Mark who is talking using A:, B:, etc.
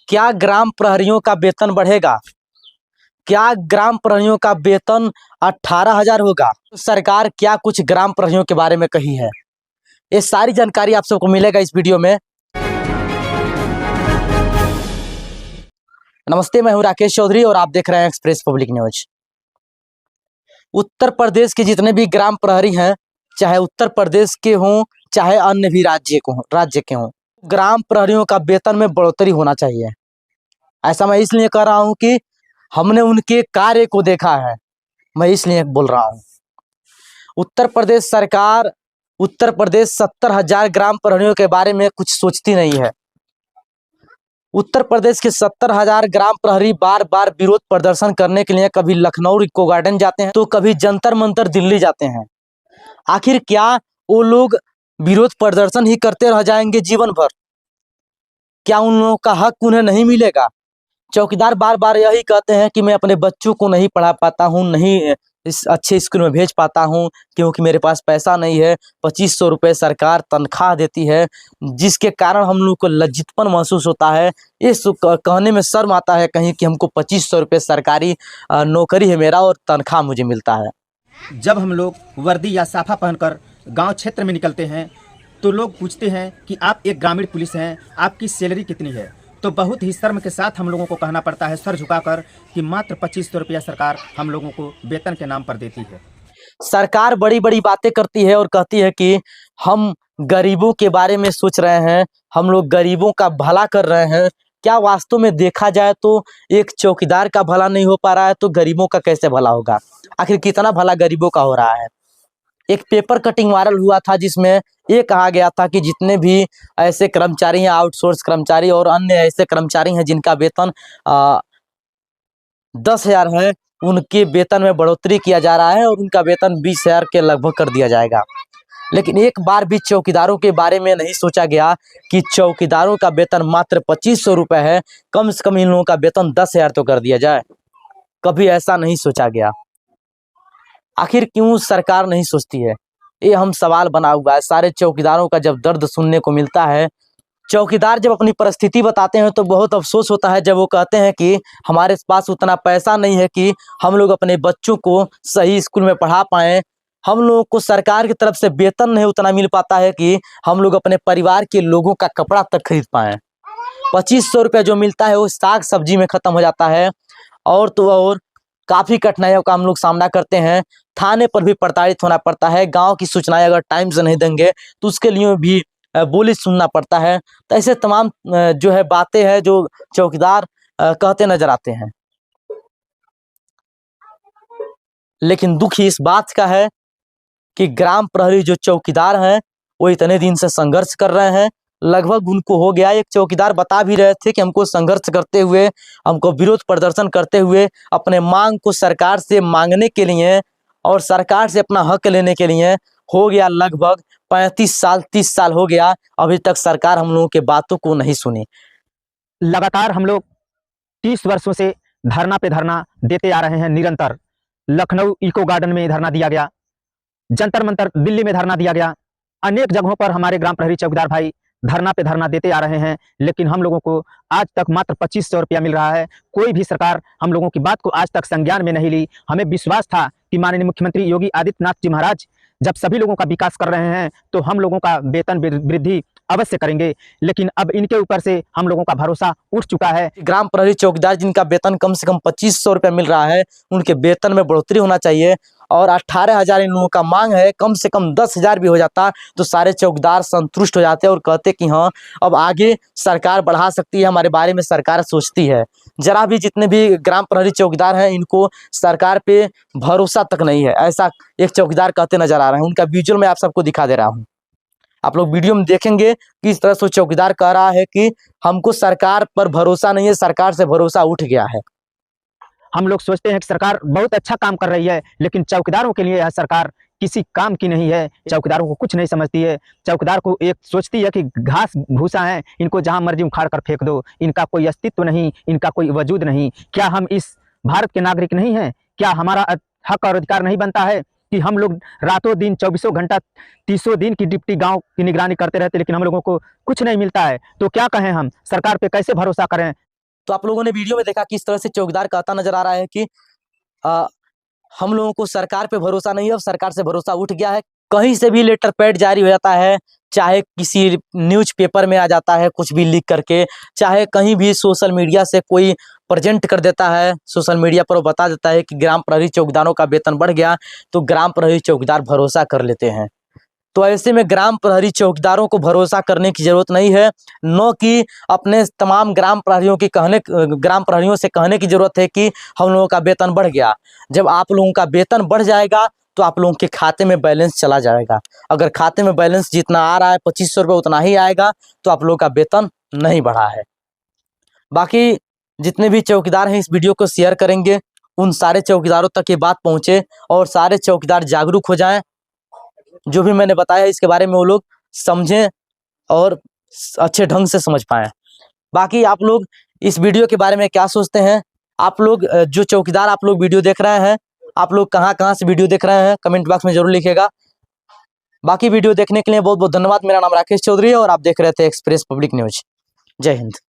A: क्या ग्राम प्रहरियों का वेतन बढ़ेगा? क्या ग्राम प्रहरियों का वेतन 18,000 होगा? सरकार क्या कुछ ग्राम प्रहरियों के बारे में कही है? ये सारी जानकारी आप सबको मिलेगा इस वीडियो में। नमस्ते, मैं हूं राकेश चौधरी और आप देख रहे हैं express public news. Uttar Pradesh के जितने भी ग्राम प्रहरी हैं, चाहे उत्तर प्रदेश के हों चाहे अन्य भी राज्य के हों, ग्राम प्रहरियों का वेतन में बढ़ोतरी होना चाहिए। ऐसा मैं इसलिए कह रहा हूं कि हमने उनके कार्य को देखा है, मैं इसलिए बोल रहा हूं। उत्तर प्रदेश सरकार उत्तर प्रदेश 70,000 ग्राम प्रहरियों के बारे में कुछ सोचती नहीं है। उत्तर प्रदेश के 70,000 ग्राम प्रहरी बार बार विरोध प्रदर्शन करने के लिए कभी लखनऊ इको गार्डन जाते हैं तो कभी जंतर मंतर दिल्ली जाते हैं। आखिर क्या वो लोग विरोध प्रदर्शन ही करते रह जाएंगे जीवन भर? क्या उन लोगों का हक उन्हें नहीं मिलेगा? चौकीदार बार बार यही कहते हैं कि मैं अपने बच्चों को नहीं पढ़ा पाता हूँ, नहीं इस अच्छे स्कूल में भेज पाता हूँ क्योंकि मेरे पास पैसा नहीं है। 2500 रुपये सरकार तनख्वाह देती है, जिसके कारण हम लोग को लज्जितपन महसूस होता है। इस कहने में शर्म आता है कहीं कि हमको 2500 रुपये सरकारी नौकरी है मेरा और तनख्वाह मुझे मिलता है।
B: जब हम लोग वर्दी या साफा पहनकर गांव क्षेत्र में निकलते हैं तो लोग पूछते हैं कि आप एक ग्रामीण पुलिस हैं, आपकी सैलरी कितनी है? तो बहुत ही शर्म के साथ हम लोगों को कहना पड़ता है सर झुकाकर कि मात्र 2500 रुपया सरकार हम लोगों को वेतन के नाम पर देती है।
A: सरकार बड़ी बड़ी बातें करती है और कहती है कि हम गरीबों के बारे में सोच रहे हैं, हम लोग गरीबों का भला कर रहे हैं। क्या वास्तव में देखा जाए तो एक चौकीदार का भला नहीं हो पा रहा है तो गरीबों का कैसे भला होगा? आखिर कितना भला गरीबों का हो रहा है? एक पेपर कटिंग वायरल हुआ था जिसमें ये कहा गया था कि जितने भी ऐसे कर्मचारी हैं, आउटसोर्स कर्मचारी और अन्य ऐसे कर्मचारी हैं जिनका वेतन 10,000 है, उनके वेतन में बढ़ोतरी किया जा रहा है और उनका वेतन 20,000 के लगभग कर दिया जाएगा। लेकिन एक बार भी चौकीदारों के बारे में नहीं सोचा गया कि चौकीदारों का वेतन मात्र 2500 रुपये है, कम से कम इन लोगों का वेतन 10,000 तो कर दिया जाए। कभी ऐसा नहीं सोचा गया। आखिर क्यों सरकार नहीं सोचती है? ये हम सवाल बना हुआ है। सारे चौकीदारों का जब दर्द सुनने को मिलता है, चौकीदार जब अपनी परिस्थिति बताते हैं तो बहुत अफसोस होता है जब वो कहते हैं कि हमारे पास उतना पैसा नहीं है कि हम लोग अपने बच्चों को सही स्कूल में पढ़ा पाएं। हम लोगों को सरकार की तरफ से वेतन नहीं उतना मिल पाता है कि हम लोग अपने परिवार के लोगों का कपड़ा तक खरीद पाएं। 2500 रुपये जो मिलता है वो साग सब्जी में खत्म हो जाता है और तो और काफ़ी कठिनाइयों का हम लोग सामना करते हैं। थाने पर भी प्रताड़ित होना पड़ता है। गांव की सूचनाएं अगर टाइम से नहीं देंगे तो उसके लिए भी बोली सुनना पड़ता है। तो ऐसे तमाम जो है बातें हैं जो चौकीदार कहते नजर आते हैं। लेकिन दुख इस बात का है कि ग्राम प्रहरी जो चौकीदार हैं वो इतने दिन से संघर्ष कर रहे हैं। लगभग उनको हो गया, एक चौकीदार बता भी रहे थे कि हमको संघर्ष करते हुए, हमको विरोध प्रदर्शन करते हुए अपने मांग को सरकार से मांगने के लिए और सरकार से अपना हक लेने के लिए हो गया लगभग 35 साल 30 साल हो गया। अभी तक सरकार हम लोगों के बातों को नहीं सुनी।
B: लगातार हम लोग 30 वर्षों से धरना पे धरना देते आ रहे हैं। निरंतर लखनऊ इको गार्डन में धरना दिया गया, जंतर मंतर दिल्ली में धरना दिया गया, अनेक जगहों पर हमारे ग्राम प्रहरी चौकीदार भाई धरना पे धरना देते आ रहे हैं। लेकिन हम लोगों को आज तक मात्र 2500 रुपया मिल रहा है। कोई भी सरकार हम लोगों की बात को आज तक संज्ञान में नहीं ली। हमें विश्वास था कि माननीय मुख्यमंत्री योगी आदित्यनाथ जी महाराज जब सभी लोगों का विकास कर रहे हैं तो हम लोगों का वेतन वृद्धि अवश्य करेंगे, लेकिन अब इनके ऊपर से हम लोगों का भरोसा उठ चुका है।
A: ग्राम प्रहरी चौकीदार जिनका वेतन कम से कम 2500 रुपये मिल रहा है, उनके वेतन में बढ़ोतरी होना चाहिए और 18,000 इन लोगों का मांग है। कम से कम 10,000 भी हो जाता तो सारे चौकीदार संतुष्ट हो जाते और कहते कि हाँ, अब आगे सरकार बढ़ा सकती है, हमारे बारे में सरकार सोचती है। जरा भी जितने भी ग्राम प्रहरी चौकीदार हैं इनको सरकार पे भरोसा तक नहीं है, ऐसा एक चौकीदार कहते नजर आ रहे हैं। उनका विजुअल मैं आप सबको दिखा दे रहा हूँ, आप लोग वीडियो में देखेंगे किस तरह से चौकीदार कह रहा है कि हमको सरकार पर भरोसा नहीं है, सरकार से भरोसा उठ गया है।
B: हम लोग सोचते हैं कि सरकार बहुत अच्छा काम कर रही है, लेकिन चौकीदारों के लिए यह सरकार किसी काम की नहीं है। चौकीदारों को कुछ नहीं समझती है। चौकीदार को एक सोचती है कि घास भूसा है, इनको जहां मर्जी उखाड़ कर फेंक दो, इनका कोई अस्तित्व नहीं, इनका कोई वजूद नहीं। क्या हम इस भारत के नागरिक नहीं हैं? क्या हमारा हक और अधिकार नहीं बनता है कि हम लोग रातों दिन 24 घंटा 30 दिन की डिप्टी गांव की निगरानी करते रहते, लेकिन हम लोगों को कुछ नहीं मिलता है? तो क्या कहें, हम सरकार पे कैसे भरोसा करें?
A: तो आप लोगों ने वीडियो में देखा किस तरह से चौकीदार कहता नजर आ रहा है कि हम लोगों को सरकार पे भरोसा नहीं है, अब सरकार से भरोसा उठ गया है। कहीं से भी लेटर पैड जारी हो जाता है, चाहे किसी न्यूज़पेपर में आ जाता है कुछ भी लिख करके, चाहे कहीं भी सोशल मीडिया से कोई प्रेजेंट कर देता है, सोशल मीडिया पर वो बता देता है कि ग्राम प्रहरी चौकीदारों का वेतन बढ़ गया, तो ग्राम प्रहरी चौकीदार भरोसा कर लेते हैं। तो ऐसे में ग्राम प्रहरी चौकीदारों को भरोसा करने की जरूरत नहीं है, न कि अपने तमाम ग्राम प्रहरियों से कहने की जरूरत है कि हम लोगों का वेतन बढ़ गया। जब आप लोगों का वेतन बढ़ जाएगा तो आप लोगों के खाते में बैलेंस चला जाएगा। अगर खाते में बैलेंस जितना आ रहा है 2500 रुपये उतना ही आएगा, तो आप लोगों का वेतन नहीं बढ़ा है। बाकी जितने भी चौकीदार हैं इस वीडियो को शेयर करेंगे, उन सारे चौकीदारों तक ये बात पहुँचे और सारे चौकीदार जागरूक हो जाएं। जो भी मैंने बताया इसके बारे में वो लोग समझें और अच्छे ढंग से समझ पाएं। बाकी आप लोग इस वीडियो के बारे में क्या सोचते हैं? आप लोग जो चौकीदार आप लोग वीडियो देख रहे हैं, आप लोग कहाँ से वीडियो देख रहे हैं कमेंट बॉक्स में जरूर लिखिएगा। बाकी वीडियो देखने के लिए बहुत बहुत धन्यवाद। मेरा नाम राकेश चौधरी है और आप देख रहे थे एक्सप्रेस पब्लिक न्यूज। जय हिंद।